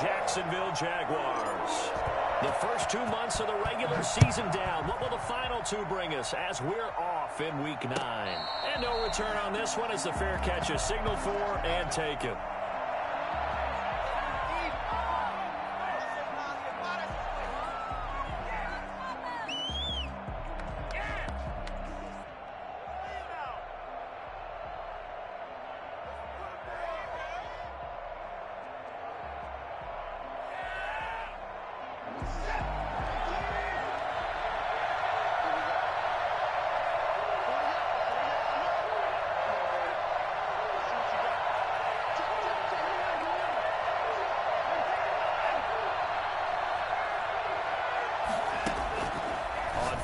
Jacksonville Jaguars. The first 2 months of the regular season down. What will the final two bring us as we're off in Week 9? And no return on this one as the fair catch is signaled for and taken.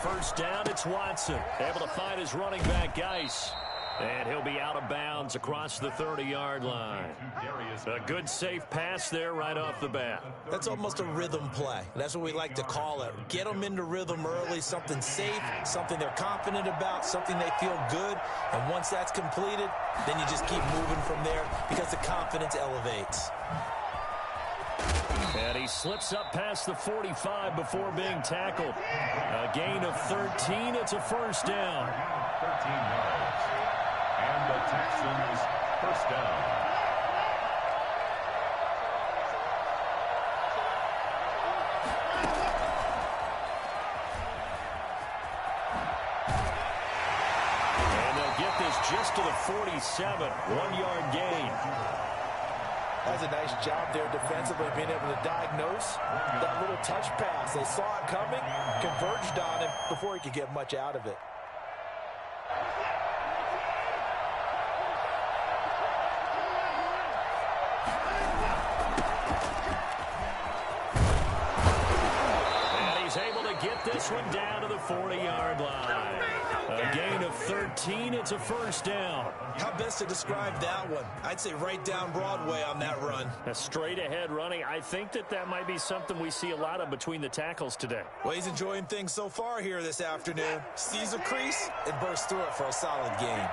First down, it's Watson. Able to find his running back, Geis. And he'll be out of bounds across the 30-yard line. A good, safe pass there right off the bat. That's almost a rhythm play. That's what we like to call it. Get them into rhythm early, something safe, something they're confident about, something they feel good. And once that's completed, then you just keep moving from there because the confidence elevates. And he slips up past the 45 before being tackled. A gain of 13. It's a first down. 13 yards. And the Texans first down. And they'll get this just to the 47. 1-yard gain. That's a nice job there defensively, being able to diagnose that little touch pass. They saw it coming, converged on him before he could get much out of it. And he's able to get this one down to the 40-yard line. A gain of 13. It's a first down. How best to describe that one? I'd say right down Broadway on that run. A straight-ahead running. I think that might be something we see a lot of between the tackles today. Well, he's enjoying things so far here this afternoon. Sees a crease and bursts through it for a solid gain.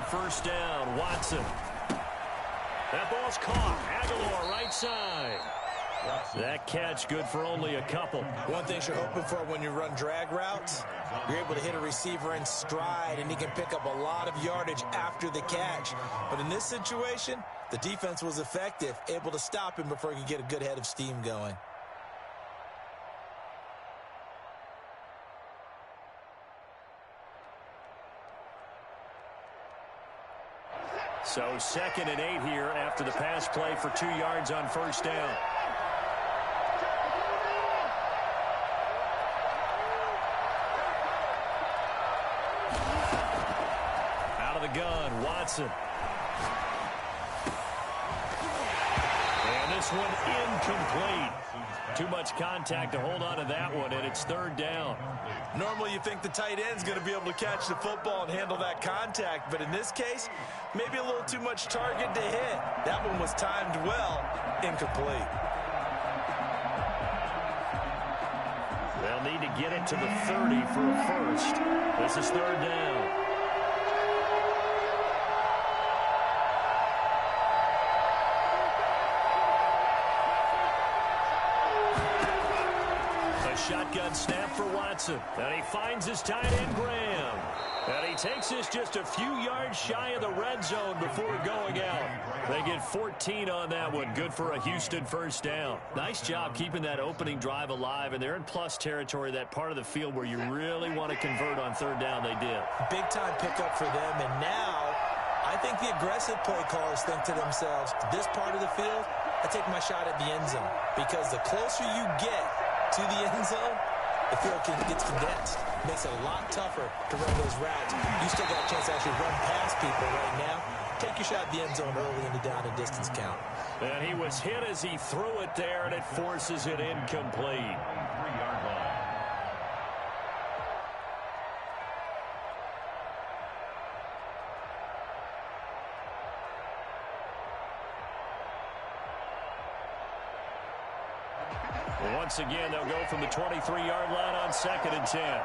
First down, Watson. That ball's caught. Aguilar, right side. That catch good for only a couple. One thing you're hoping for when you run drag routes, you're able to hit a receiver in stride, and he can pick up a lot of yardage after the catch. But in this situation, the defense was effective, able to stop him before he could get a good head of steam going. So 2nd and 8 here after the pass play for 2 yards on first down. Out of the gun, Watson. And this one incomplete. Too much contact to hold on to that one, and it's 3rd down. Normally you think the tight end's going to be able to catch the football and handle that contact, but in this case, maybe a little too much target to hit. That one was timed well, incomplete. They'll need to get it to the 30 for a first. This is 3rd down. Shotgun snap for Watson. And he finds his tight end, Graham. And he takes this just a few yards shy of the red zone before going out. They get 14 on that one. Good for a Houston first down. Nice job keeping that opening drive alive. And they're in plus territory, that part of the field where you really want to convert on 3rd down. They did. Big-time pickup for them. And now I think the aggressive play callers think to themselves, this part of the field, I take my shot at the end zone. Because the closer you get to the end zone, the field gets condensed. Makes it a lot tougher to run those routes. You still got a chance to actually run past people right now. Take your shot at the end zone early in the down and distance count. And he was hit as he threw it there, and it forces it incomplete. 3-yard line. Once again, they'll go from the 23-yard line on 2nd and 10.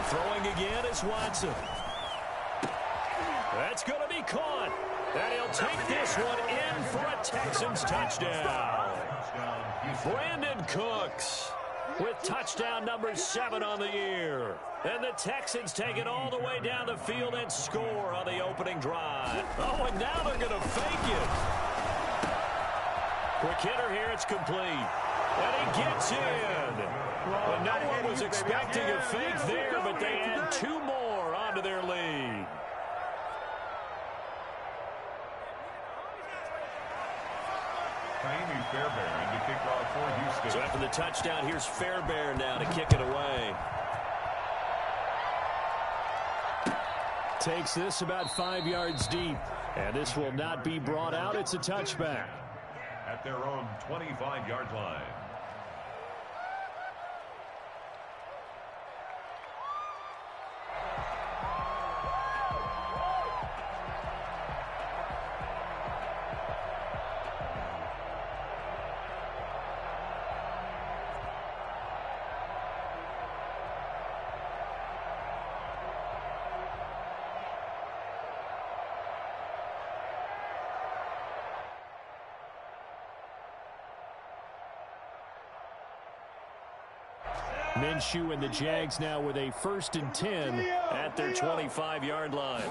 Throwing again is Watson. That's going to be caught. And he'll take this one in for a Texans touchdown. Brandon Cooks with touchdown number 7 on the year. And the Texans take it all the way down the field and score on the opening drive. Oh, and now they're going to fake it. Quick hitter here, it's complete. And he gets in. Well, no one was expecting a fake there, but they add 2 more onto their lead. Fairbairn to kick off for Houston. So after the touchdown, here's Fairbairn now to kick it away. Takes this about 5 yards deep. And this will not be brought out. It's a touchback. At their own 25-yard line. Minshew and the Jags now with a 1st and 10 at their 25-yard line.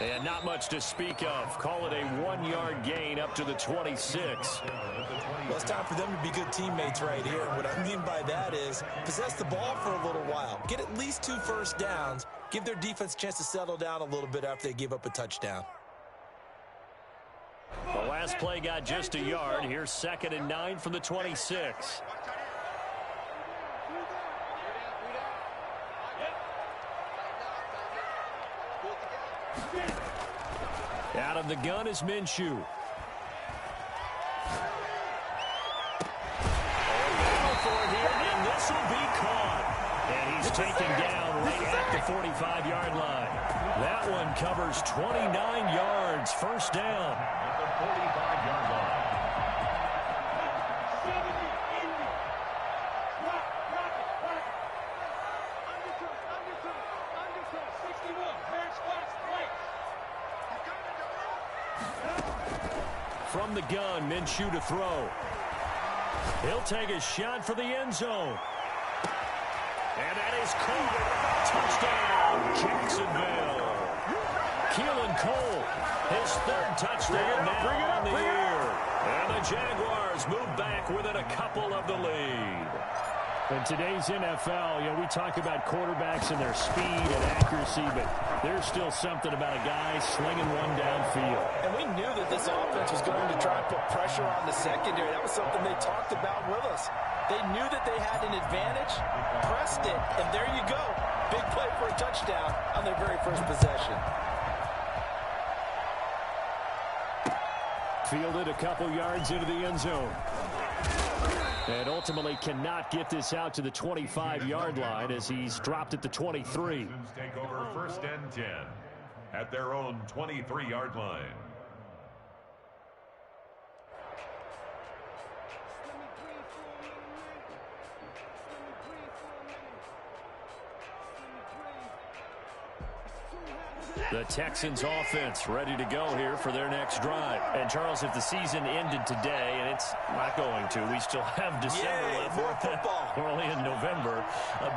And not much to speak of. Call it a 1-yard gain up to the 26. Well, it's time for them to be good teammates right here. And what I mean by that is possess the ball for a little while. Get at least 2 first downs. Give their defense a chance to settle down a little bit after they give up a touchdown. The last play got just a yard. Here's 2nd and 9 from the 26. Out of the gun is Minshew. And this will be caught. And he's taken down right at the 45-yard line. That one covers 29 yards. First down. At the 45-yard line. From the gun, Minshew to throw. He'll take a shot for the end zone. And that is caught. Touchdown, Jacksonville. Keelan Cole, his 3rd touchdown now on the year. And the Jaguars move back within a couple of the lead. In today's NFL, we talk about quarterbacks and their speed and accuracy, but there's still something about a guy slinging one downfield. And we knew that this offense was going to try and put pressure on the secondary. That was something they talked about with us. They knew that they had an advantage, pressed it, and there you go. Big play for a touchdown on their very first possession. Fielded a couple yards into the end zone. And ultimately cannot get this out to the 25-yard line as he's dropped at the 23. Texans take over 1st and 10 at their own 23-yard line. The Texans offense ready to go here for their next drive. And Charles, if the season ended today, and it's not going to, we still have December left. More football. We're only in November,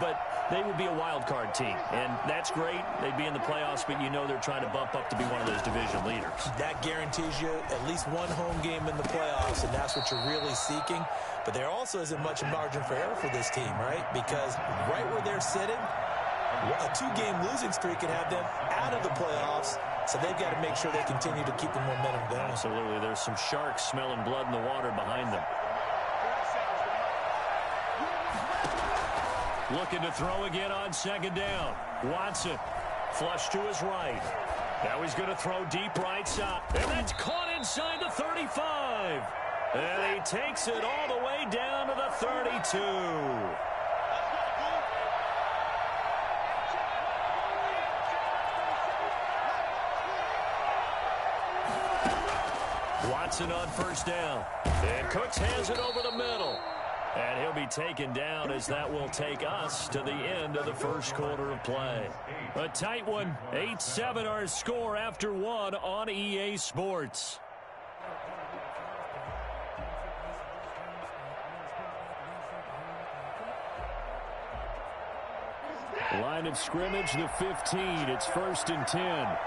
but they would be a wild card team, and that's great. They'd be in the playoffs, but they're trying to bump up to be one of those division leaders. That guarantees you at least one home game in the playoffs, and that's what you're really seeking. But there also isn't much margin for error for this team, right? Because right where they're sitting, a 2-game losing streak could have them out of the playoffs, so they've got to make sure they continue to keep the momentum going. Absolutely. There's some sharks smelling blood in the water behind them. Looking to throw again on 2nd down. Watson, flush to his right. Now he's going to throw deep right side. And that's caught inside the 35. And he takes it all the way down to the 32. Watson on first down. And Cooks has it over the middle. And he'll be taken down as that will take us to the end of the first quarter of play. A tight one. 8-7 our score after one on EA Sports. Line of scrimmage, the 15. It's 1st and 10.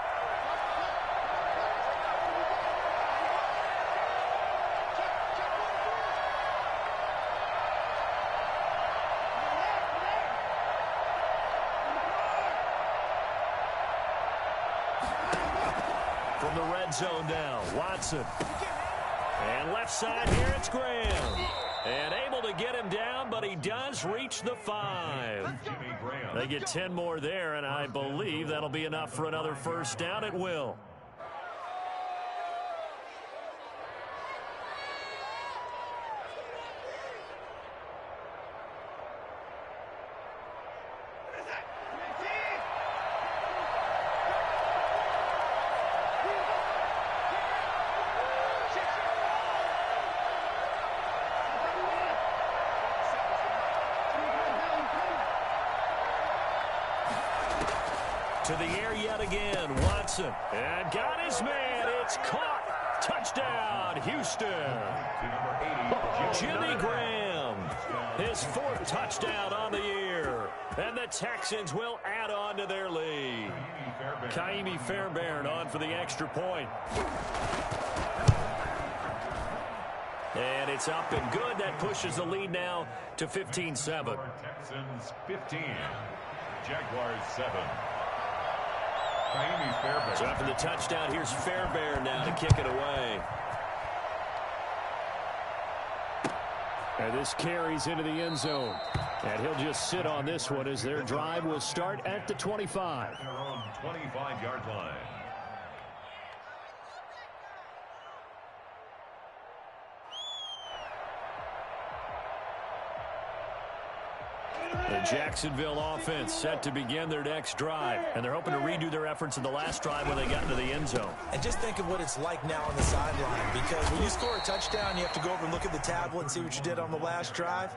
From the red zone now, Watson. And left side here, it's Graham. And able to get him down, but he does reach the 5. They get 10 more there, and I believe that'll be enough for another first down. It will. To the air yet again, Watson. And got his man. It's caught. Touchdown, Houston. Jimmy Graham. His 4th touchdown on the year. And the Texans will add on to their lead. Kaimi Fairbairn on for the extra point. And it's up and good. That pushes the lead now to 15-7. Texans 15. Jaguars 7. So after the touchdown, here's Fairbairn now to kick it away. And this carries into the end zone. And he'll just sit on this one as their drive will start at the 25. Their own 25-yard line. The Jacksonville offense set to begin their next drive. And they're hoping to redo their efforts in the last drive when they got into the end zone. And just think of what it's like now on the sideline, because when you score a touchdown, you have to go over and look at the tablet and see what you did on the last drive.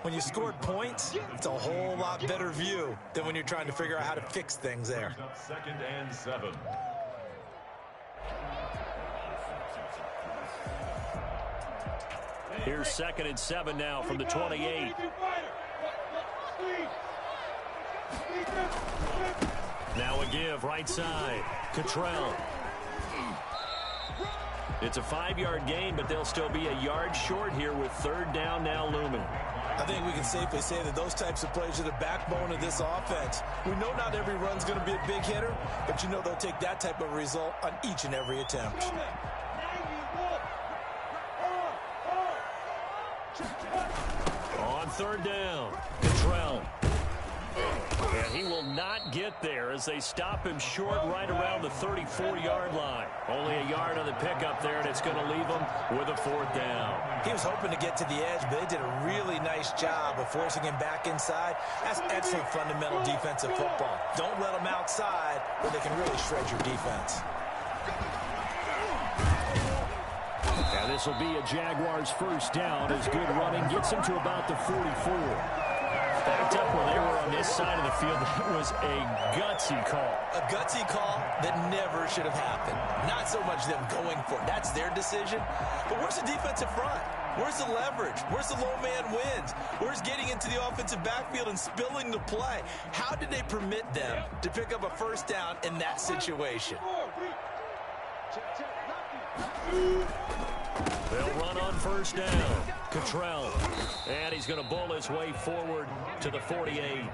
When you scored points, it's a whole lot better view than when you're trying to figure out how to fix things there. 2nd and 7. Here's 2nd and 7 now from the 28. Now a give, right side. Cottrell. It's a 5-yard gain, but they'll still be a yard short here with 3rd down now looming. I think we can safely say that those types of plays are the backbone of this offense. We know not every run's going to be a big hitter, but you know they'll take that type of result on each and every attempt. On 3rd down, Cottrell. And he will not get there as they stop him short right around the 34-yard line. Only a yard on the pickup there, and it's going to leave him with a 4th down. He was hoping to get to the edge, but they did a really nice job of forcing him back inside. That's excellent fundamental defensive football. Don't let them outside where they can really shred your defense. And this will be a Jaguars first down as good running gets him to about the 44. Backed up where they were on this side of the field. That was a gutsy call. A gutsy call that never should have happened. Not so much them going for it. That's their decision. But where's the defensive front? Where's the leverage? Where's the low man wins? Where's getting into the offensive backfield and spilling the play? How did they permit them to pick up a first down in that situation? They'll run on first down. Cottrell. And he's going to bowl his way forward to the 48.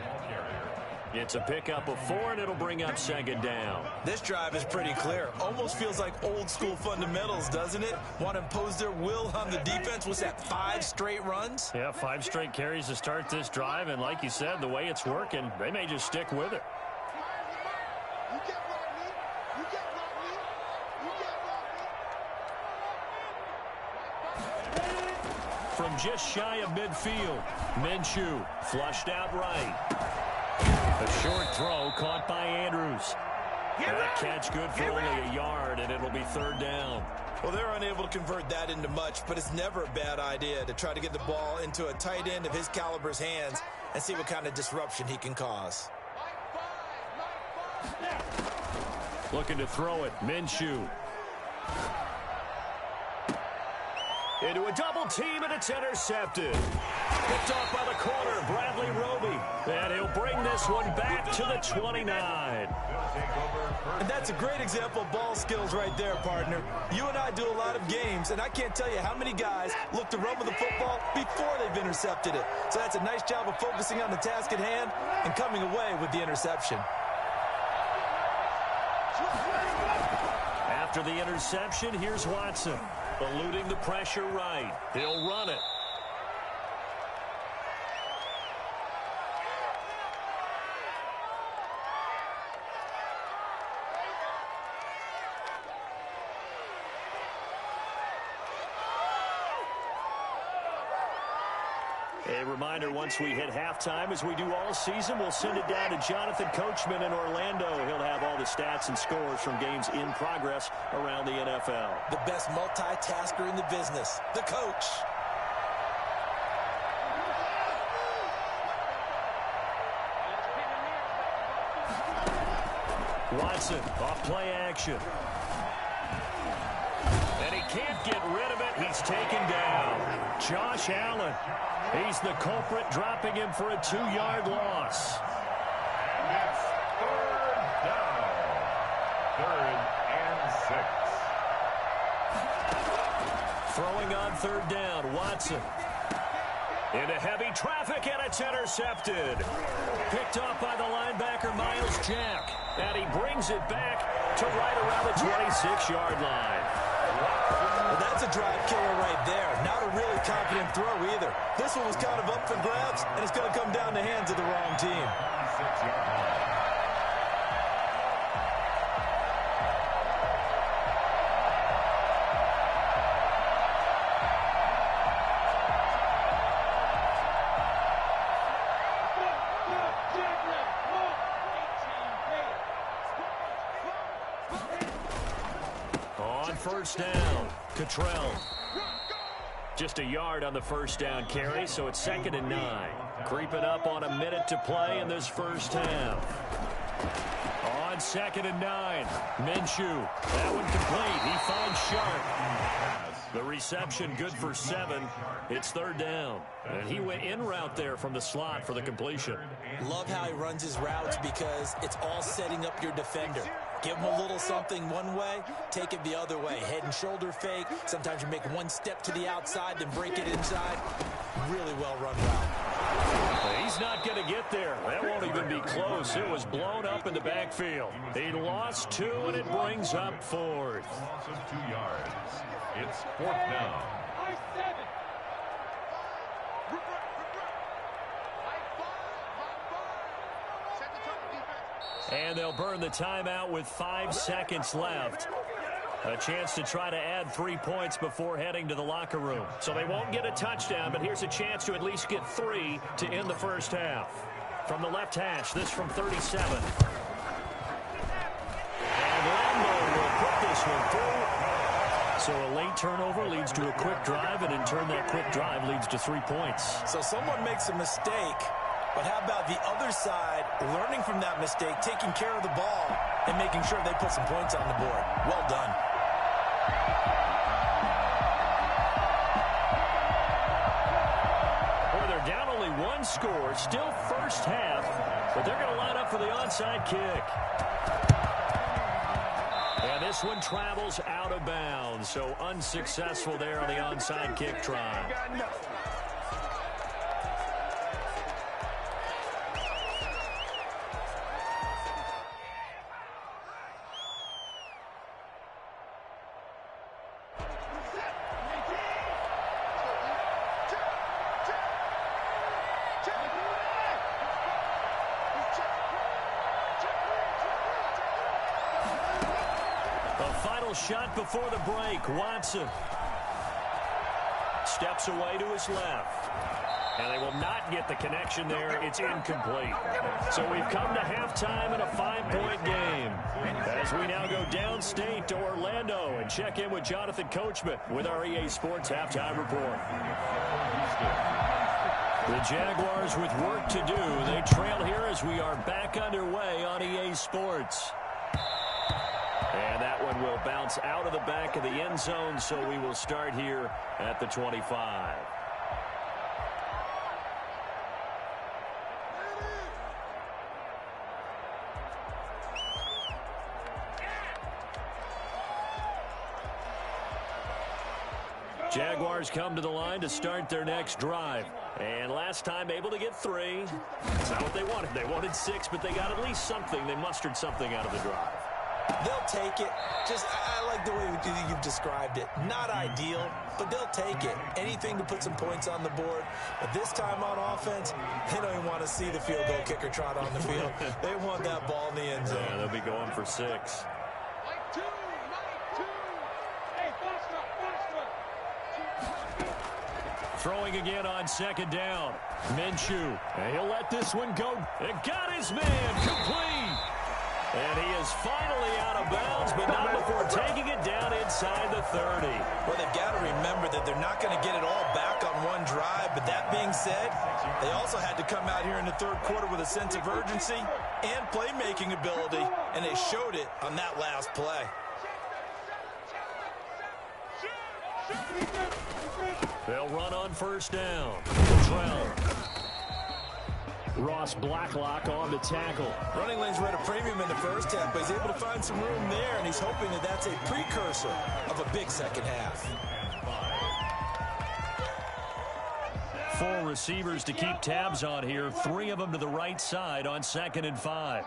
It's a pickup of 4, and it'll bring up 2nd down. This drive is pretty clear. Almost feels like old school fundamentals, doesn't it? Want to impose their will on the defense. Was that 5 straight runs? Yeah, 5 straight carries to start this drive. And like you said, the way it's working, they may just stick with it. from just shy of midfield. Minshew flushed out right. A short throw caught by Andrews. That catch good for only a yard, and it'll be third down. Well, they're unable to convert that into much, but it's never a bad idea to try to get the ball into a tight end of his caliber's hands and see what kind of disruption he can cause. Looking to throw it. Minshew. Into a double team, and it's intercepted. Picked off by the corner, Bradley Roby. And he'll bring this one back to the 29. And that's a great example of ball skills right there, partner. You and I do a lot of games, and I can't tell you how many guys look to run with the football before they've intercepted it. So that's a nice job of focusing on the task at hand and coming away with the interception. After the interception, here's Watson. Eluding the pressure right. He'll run it. A reminder, once we hit halftime, as we do all season, we'll send it down to Jonathan Coachman in Orlando. He'll have all the stats and scores from games in progress around the NFL. The best multitasker in the business, the coach. Watson, off play action. And he can't get rid of it. He's taken down. Josh Allen. He's the culprit, dropping him for a 2-yard loss. And it's third down. 3rd and 6. Throwing on third down, Watson. Into heavy traffic, and it's intercepted. Picked off by the linebacker, Miles Jack. And he brings it back to right around the 26-yard line. Well, that's a drive killer right there. Not a really confident throw either. This one was kind of up for grabs, and it's going to come down the hands of the wrong team. 6-yard line. First down, Cottrell. Just a yard on the first down carry, so it's 2nd and 9. Creeping up on a minute to play in this first half. On 2nd and 9, Minshew. That one complete. He finds Sharp. The reception good for 7. It's 3rd down. And he went in route there from the slot for the completion. Love how he runs his routes because it's all setting up your defender. Give him a little something one way, take it the other way. Head and shoulder fake. Sometimes you make one step to the outside, then break it inside. Really well run route. He's not going to get there. That won't even be close. It was blown up in the backfield. He lost 2, and it brings up 4th. Loss of 2 yards. It's 4th down. And they'll burn the timeout with 5 seconds left. A chance to try to add 3 points before heading to the locker room. So they won't get a touchdown, but here's a chance to at least get 3 to end the first half. From the left hash, this from 37. And Lambo will put this one through. So a late turnover leads to a quick drive, and in turn that quick drive leads to 3 points. So someone makes a mistake. But how about the other side, learning from that mistake, taking care of the ball, and making sure they put some points on the board? Well done. Boy, they're down only 1 score, still first half, but they're going to line up for the onside kick. And this one travels out of bounds, so unsuccessful there on the onside kick try. Shot before the break. Watson steps away to his left. And they will not get the connection there. It's incomplete. So we've come to halftime in a 5-point game. As we now go downstate to Orlando and check in with Jonathan Coachman with our EA Sports Halftime Report. The Jaguars with work to do. They trail here as we are back underway on EA Sports. And that one will bounce out of the back of the end zone, so we will start here at the 25. Jaguars come to the line to start their next drive. And last time able to get 3. That's not what they wanted. They wanted 6, but they got at least something. They mustered something out of the drive. They'll take it. I like the way you've described it. Not ideal, but they'll take it. Anything to put some points on the board. But this time on offense, they don't even want to see the field goal kicker trot on the field. They want that ball in the end zone. Yeah, they'll be going for 6. Throwing again on second down. Minshew. And he'll let this one go. It got his man complete. And he is finally out of bounds, but not before taking it down inside the 30. Well, they've got to remember that they're not going to get it all back on one drive. But that being said, they also had to come out here in the third quarter with a sense of urgency and playmaking ability, and they showed it on that last play. They'll run on first down. Trell. Ross Blacklock on the tackle. Running lanes were at a premium in the first half, but he's able to find some room there, and he's hoping that that's a precursor of a big second half. 4 receivers to keep tabs on here. 3 of them to the right side on 2nd and 5.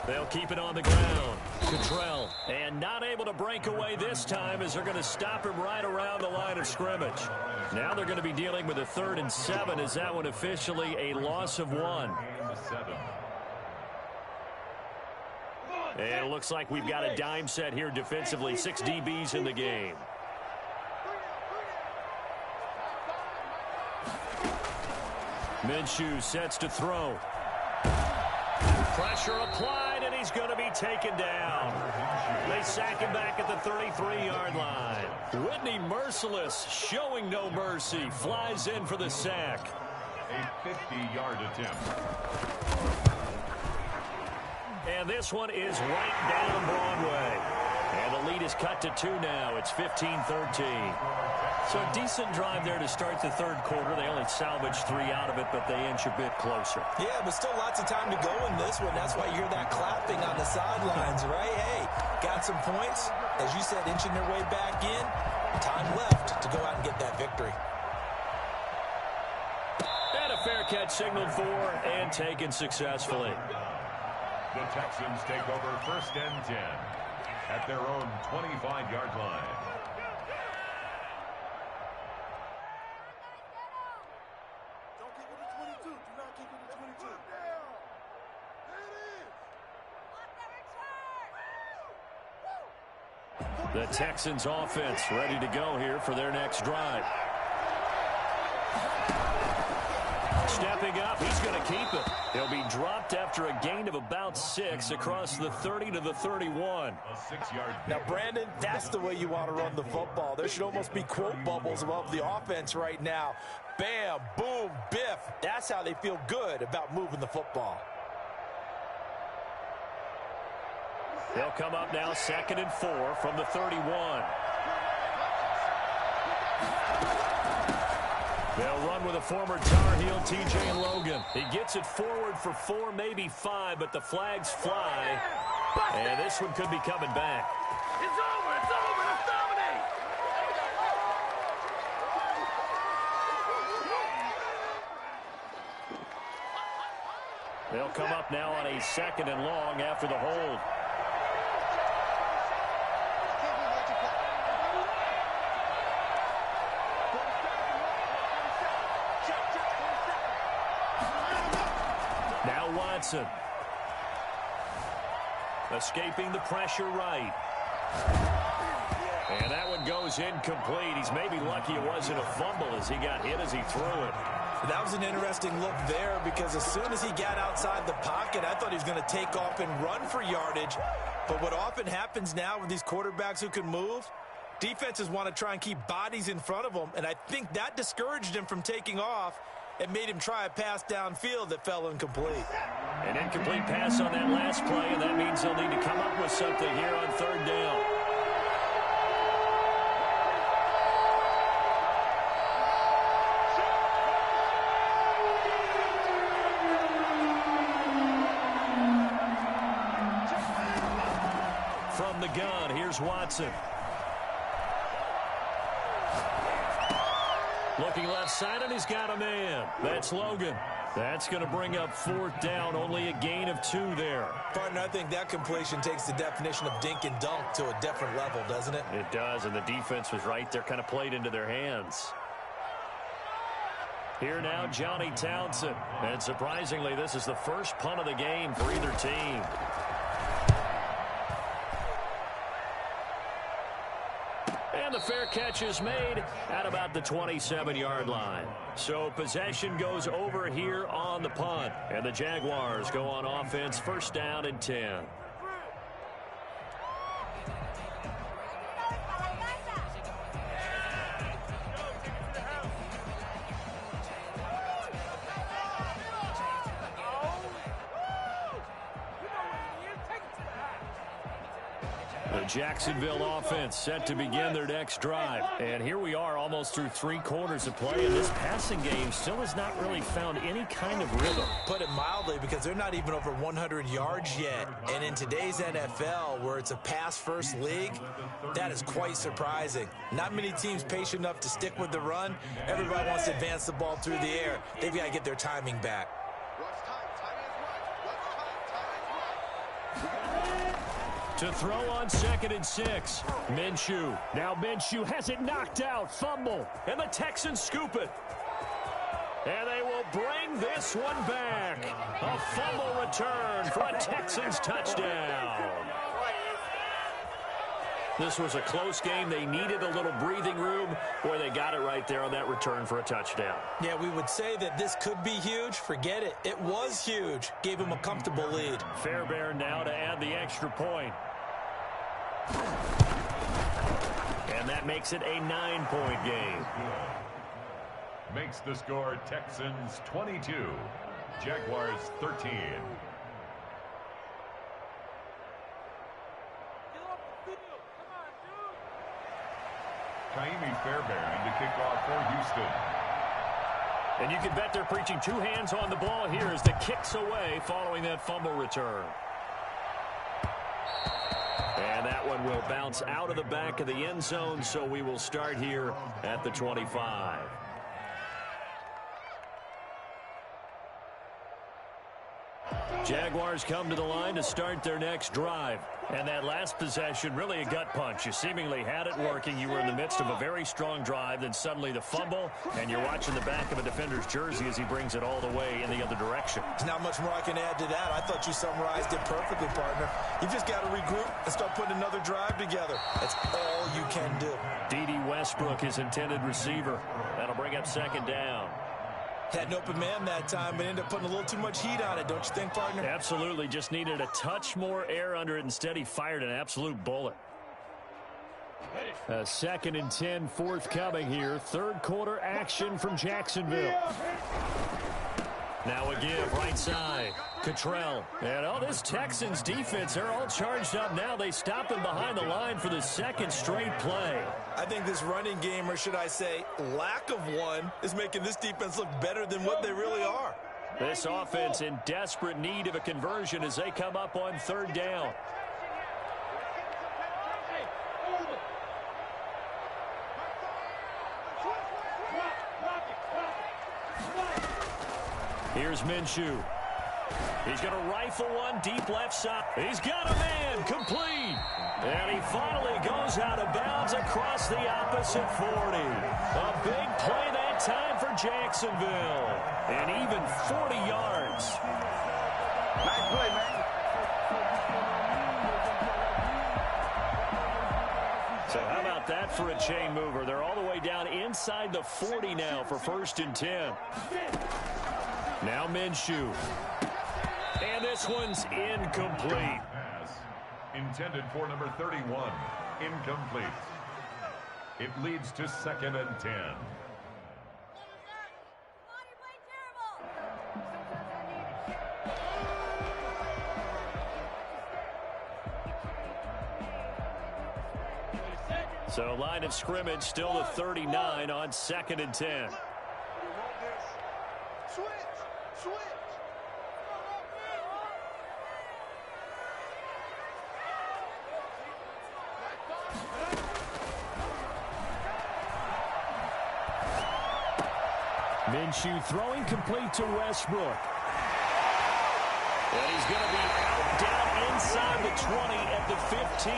They'll keep it on the ground. Cottrell, and not able to break away this time as they're going to stop him right around the line of scrimmage. Now they're going to be dealing with a 3rd and 7 as that one officially a loss of 1. And it looks like we've got a dime set here defensively. 6 DBs in the game. Minshew sets to throw. Pressure applied, and he's going to be taken down. They sack him back at the 33-yard line. Whitney Merciless, showing no mercy, flies in for the sack. A 50-yard attempt. And this one is right down Broadway. And the lead is cut to 2 now. It's 15-13. So a decent drive there to start the third quarter. They only salvaged 3 out of it, but they inch a bit closer. Yeah, but still lots of time to go in this one. That's why you hear that clapping on the sidelines, right? Hey, got some points. As you said, inching their way back in. Time left to go out and get that victory. And a fair catch signaled for and taken successfully. The Texans take over 1st and 10 at their own 25-yard line. The Texans offense ready to go here for their next drive. Stepping up, he's going to keep it. He'll be dropped after a gain of about 6 across the 30 to the 31. Now, Brandon, that's the way you want to run the football. There should almost be quote bubbles above the offense right now. Bam, boom, biff. That's how they feel good about moving the football. They'll come up now 2nd and 4 from the 31. They'll run with a former Tar Heel, T.J. Logan. He gets it forward for 4, maybe 5, but the flags fly. And this one could be coming back. It's over, let's dominate! They'll come up now on a 2nd and long after the hold. Escaping the pressure right. And that one goes incomplete. He's maybe lucky it wasn't a fumble as he got hit as he threw it. That was an interesting look there because as soon as he got outside the pocket, I thought he was going to take off and run for yardage. But what often happens now with these quarterbacks who can move, defenses want to try and keep bodies in front of them, and I think that discouraged him from taking off and made him try a pass downfield that fell incomplete. An incomplete pass on that last play, and that means they'll need to come up with something here on third down. From the gun, here's Watson. Looking left side, and he's got a man. That's Logan. That's going to bring up fourth down. Only a gain of 2 there. Partner, I think that completion takes the definition of dink and dunk to a different level, doesn't it? It does, and the defense was right there, kind of played into their hands. Here now, Johnny Townsend. And surprisingly, this is the first punt of the game for either team. And the fair catch is made at about the 27-yard line. So possession goes over here on the punt. And the Jaguars go on offense, first down and 10. The Jacksonville offense set to begin their next drive. And here we are almost through 3 quarters of play, and this passing game still has not really found any kind of rhythm. Put it mildly, because they're not even over 100 yards yet. And in today's NFL, where it's a pass-first league, that is quite surprising. Not many teams patient enough to stick with the run. Everybody wants to advance the ball through the air. They've got to get their timing back. To throw on 2nd and 6. Minshew. Now Minshew has it knocked out. Fumble. And the Texans scoop it. And they will bring this one back. A fumble return for a Texans touchdown. This was a close game. They needed a little breathing room. Boy, they got it right there on that return for a touchdown. Yeah, we would say that this could be huge. Forget it. It was huge. Gave him a comfortable lead. Fairbairn now to add the extra point. And that makes it a 9-point game. Makes the score Texans 22, Jaguars 13. Kaimi Fairbairn to kick off for Houston. And you can bet they're preaching 2 hands on the ball here as the kick's away following that fumble return. And that one will bounce out of the back of the end zone, so we will start here at the 25. Jaguars come to the line to start their next drive. And that last possession, really a gut punch. You seemingly had it working. You were in the midst of a very strong drive. Then suddenly the fumble, and you're watching the back of a defender's jersey as he brings it all the way in the other direction. There's not much more I can add to that. I thought you summarized it perfectly, partner. You've just got to regroup and start putting another drive together. That's all you can do. D.D. Westbrook, his intended receiver. That'll bring up 2nd down. Had an open man that time, but ended up putting a little too much heat on it, don't you think, partner? Absolutely. Just needed a touch more air under it. Instead, he fired an absolute bullet. 2nd and 10 forthcoming here. 3rd quarter action from Jacksonville. Now a give, right side. Cottrell. And this Texans defense, they're all charged up now. They stop him behind the line for the 2nd straight play. I think this running game, or should I say lack of one, is making this defense look better than what they really are. This offense in desperate need of a conversion as they come up on 3rd down. Here's Minshew. He's going to rifle one deep left side. He's got a man, complete. And he finally goes out of bounds across the opposite 40. A big play that time for Jacksonville. And even 40 yards. Nice play, man. for a chain mover. They're all the way down inside the 40 now for 1st and 10. Now Minshew. And this one's incomplete. Pass intended for number 31. Incomplete. It leads to 2nd and 10. So line of scrimmage still the 39 on 2nd and 10. Minshew throwing complete to Westbrook. And he's going to be out down inside the 20 at the 15.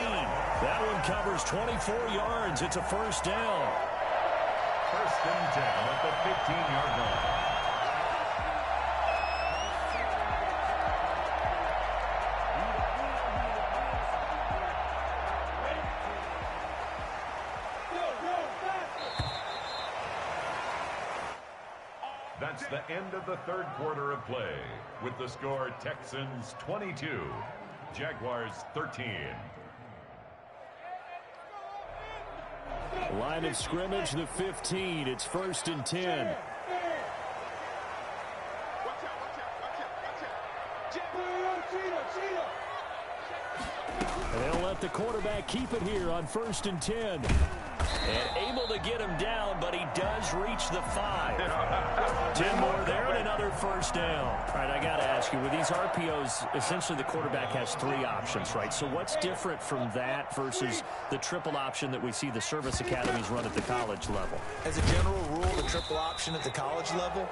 That one covers 24 yards. It's a 1st down. 1st and 10 at the 15-yard line. That's the end of the 3rd quarter of play, with the score Texans 22, Jaguars 13. Line of scrimmage, the 15. It's 1st and 10. And they'll let the quarterback keep it here on 1st and 10. And able to get him down, but he does reach the 5. 10 more there and another 1st down. All right, I got to ask you, with these RPOs, essentially the quarterback has 3 options, right? So what's different from that versus the triple option that we see the service academies run at the college level? As a general rule, the triple option at the college level,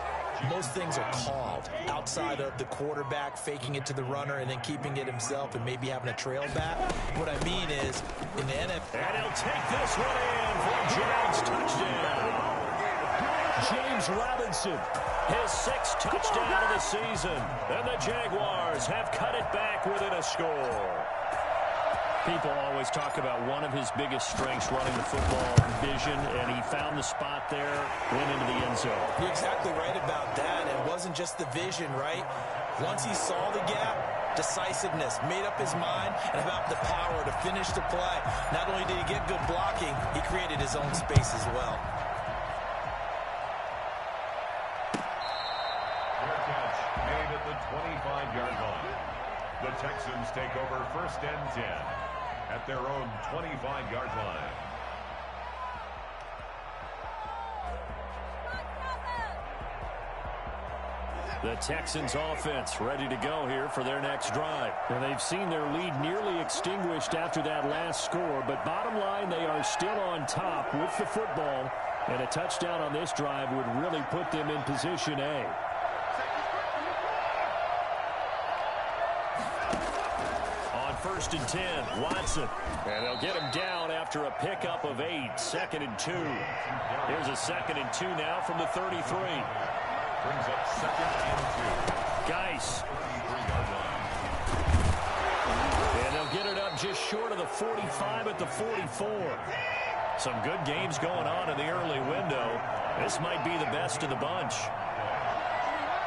most things are called outside of the quarterback faking it to the runner and then keeping it himself and maybe having a trail back. What I mean is, in the NFL... And he'll take this one in for a Jags touchdown. James Robinson, his 6th touchdown of the season. And the Jaguars have cut it back within a score. People always talk about one of his biggest strengths running the football, vision, and he found the spot there, went into the end zone. You're exactly right about that. It wasn't just the vision, right? Once he saw the gap, decisiveness, made up his mind, and about the power to finish the play. Not only did he get good blocking, he created his own space as well. Fair catch made at the 25-yard line. The Texans take over 1st and 10 at their own 25-yard line. The Texans offense ready to go here for their next drive. And they've seen their lead nearly extinguished after that last score, but bottom line, they are still on top with the football, and a touchdown on this drive would really put them in position A. On 1st and 10, Watson. And they'll get him down after a pickup of 8, 2nd and 2. Here's a 2nd and 2 now from the 33. Brings up 2nd and 2. Geis. And they'll get it up just short of the 45 at the 44. Some good games going on in the early window. This might be the best of the bunch.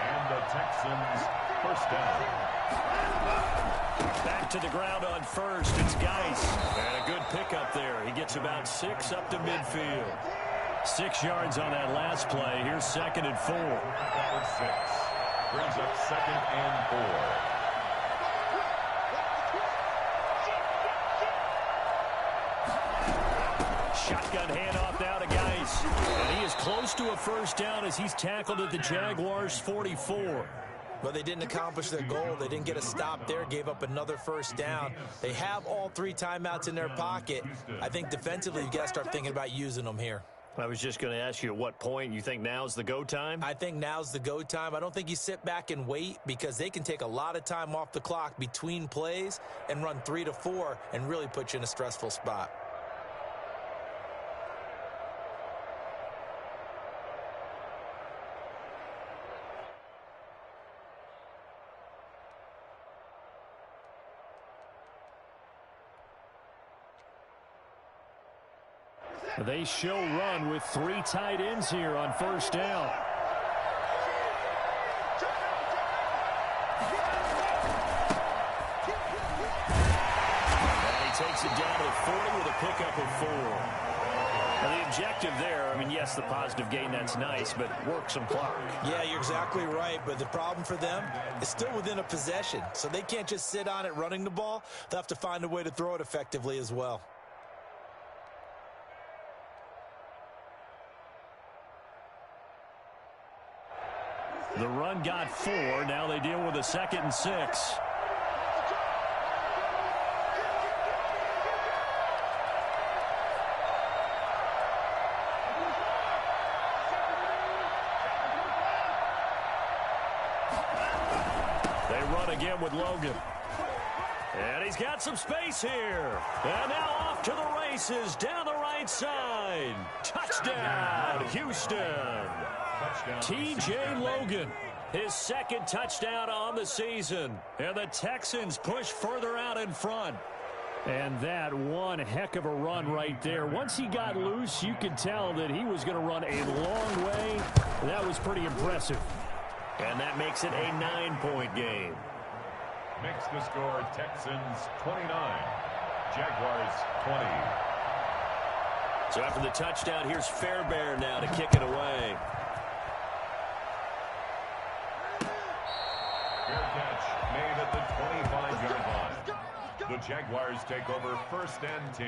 And the Texans 1st down. Back to the ground on 1st. It's Geis. And a good pickup there. He gets about 6 up to midfield. 6 yards on that last play. Here's 2nd and 4. 6. Brings up 2nd and 4. Shotgun handoff now to Geis. And he is close to a 1st down as he's tackled at the Jaguars' 44. Well, they didn't accomplish their goal. They didn't get a stop there, gave up another 1st down. They have all 3 timeouts in their pocket. I think defensively, you've got to start thinking about using them here. I was just going to ask you at what point you think now's the go time? I think now's the go time. I don't think you sit back and wait because they can take a lot of time off the clock between plays and run 3 to 4 and really put you in a stressful spot. They show run with 3 tight ends here on first down. And he takes it down to the 40 with a pickup of 4. Now, the objective there, I mean, yes, the positive gain, that's nice, but work some clock. Yeah, you're exactly right, but the problem for them is still within a possession, so they can't just sit on it running the ball. They'll have to find a way to throw it effectively as well. The run got 4. Now they deal with a 2nd and 6. They run again with Logan. And he's got some space here. And now off to the races down the right side. Touchdown, Houston. T.J. Logan, his 2nd touchdown on the season. And the Texans push further out in front. And that one heck of a run right there. Once he got loose, you could tell that he was going to run a long way. That was pretty impressive. And that makes it a 9-point game. Makes the score Texans 29, Jaguars 20. So after the touchdown, here's Fairbairn now to kick it away. Fair catch made at the 25-yard line. The Jaguars take over 1st and 10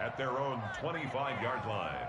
at their own 25-yard line.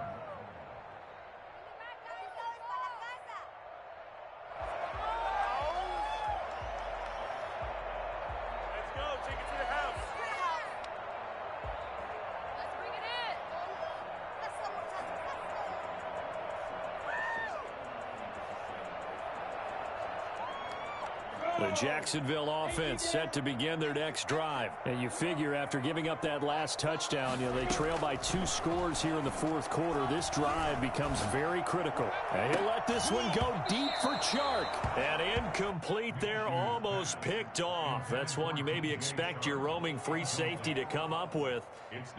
The Jacksonville offense set to begin their next drive. And you figure after giving up that last touchdown, they trail by 2 scores here in the 4th quarter. This drive becomes very critical. And he'll let this one go deep for Chark. And incomplete there, almost picked off. That's one you maybe expect your roaming free safety to come up with.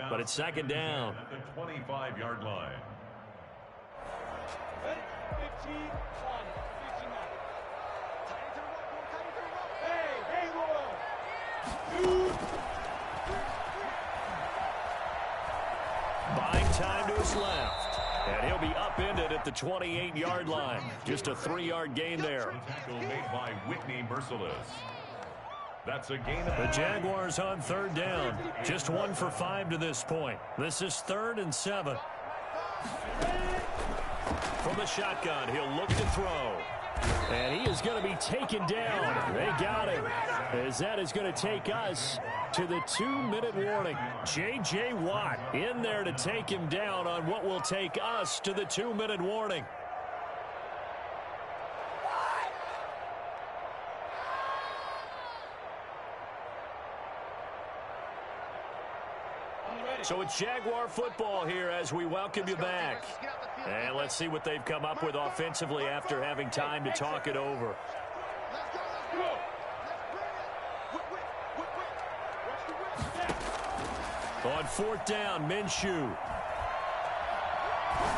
But it's 2nd down. At the 25-yard line. 15, 1. Buying time to his left. And he'll be upended at the 28-yard line. Just a 3-yard gain there. Tackle made by Whitney Merciless. That's a gain of the Jaguars on 3rd down. Just 1 for 5 to this point. This is 3rd and 7. From the shotgun, he'll look to throw. And he is going to be taken down. They got him. As that is going to take us to the 2-minute warning. J.J. Watt in there to take him down on what will take us to the 2-minute warning. So it's Jaguar football here as we welcome you back. And let's see what they've come up with offensively after having time to talk it over. On 4th down, Minshew.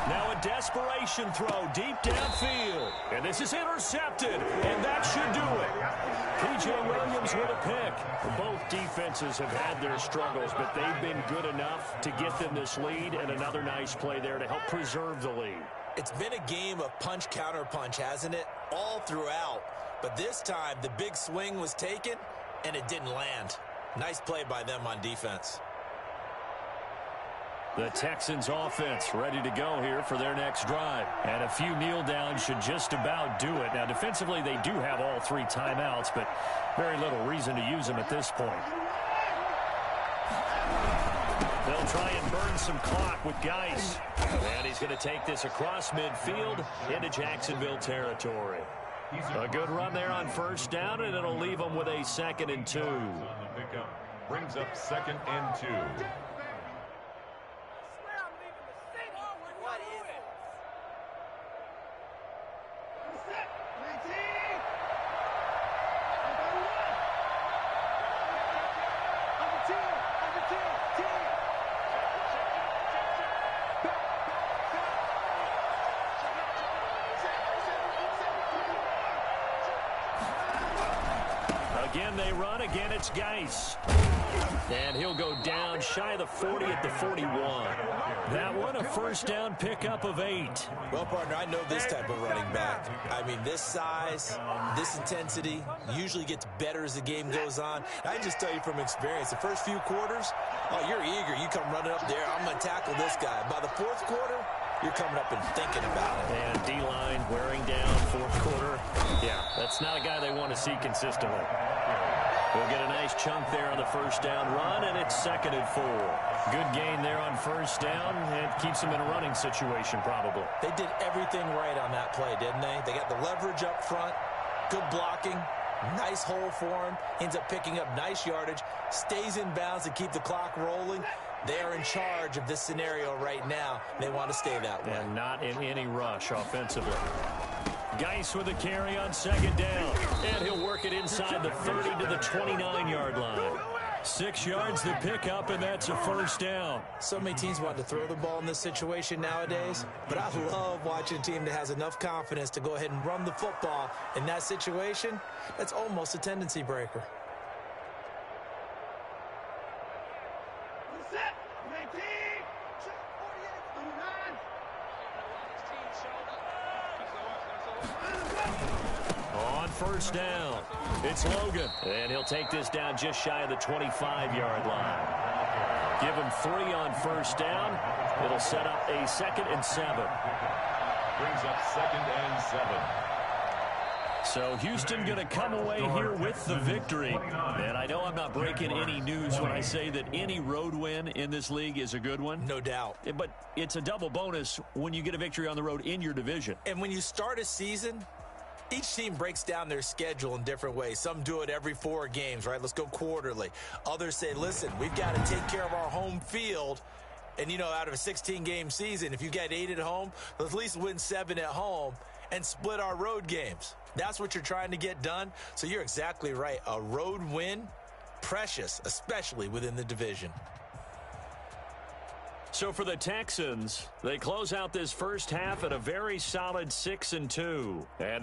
Now a desperation throw deep downfield. And this is intercepted. And that should do it. P.J. Williams with a pick. Both defenses have had their struggles, but they've been good enough to get them this lead, and another nice play there to help preserve the lead. It's been a game of punch-counter-punch, hasn't it? All throughout. But this time, the big swing was taken, and it didn't land. Nice play by them on defense. The Texans offense ready to go here for their next drive. And a few kneel downs should just about do it. Now, defensively, they do have all 3 timeouts, but very little reason to use them at this point. They'll try and burn some clock with Geis. And he's going to take this across midfield into Jacksonville territory. A good run there on 1st down, and it'll leave them with a 2nd and 2. Brings up 2nd and 2. Again, they run. Again, it's Geis. And he'll go down shy of the 40 at the 41. That one, a first down pickup of 8. Well, partner, I know this type of running back. I mean, this size, this intensity usually gets better as the game goes on. I just tell you from experience, the first few quarters, oh, you're eager. You come running up there. I'm going to tackle this guy. By the fourth quarter, you're coming up and thinking about it. And D-line wearing down fourth quarter. Yeah, that's not a guy they want to see consistently. We'll get a nice chunk there on the first down run, and it's 2nd and 4. Good gain there on first down. It keeps them in a running situation, probably. They did everything right on that play, didn't they? They got the leverage up front, good blocking, nice hole for him, ends up picking up nice yardage, stays in bounds to keep the clock rolling. They are in charge of this scenario right now. They want to stay that way. And not in any rush offensively. Geis with a carry on 2nd down. And he'll work it inside the 30 to the 29-yard line. 6 yards the pickup, and that's a first down. So many teams want to throw the ball in this situation nowadays, but I love watching a team that has enough confidence to go ahead and run the football in that situation. That's almost a tendency breaker. On first down, it's Logan. And he'll take this down just shy of the 25-yard line. Give him 3 on first down. It'll set up a 2nd and 7. Brings up 2nd and 7. So Houston going to come away here with the victory. And I know I'm not breaking any news when I say that any road win in this league is a good one. No doubt. But it's a double bonus when you get a victory on the road in your division. And when you start a season, each team breaks down their schedule in different ways. Some do it every 4 games, right? Let's go quarterly. Others say, listen, we've got to take care of our home field. And, you know, out of a 16-game season, if you get 8 at home, let's at least win 7 at home and split our road games. That's what you're trying to get done. So you're exactly right. A road win, precious, especially within the division. So for the Texans, they close out this first half at a very solid 6-2. And they'll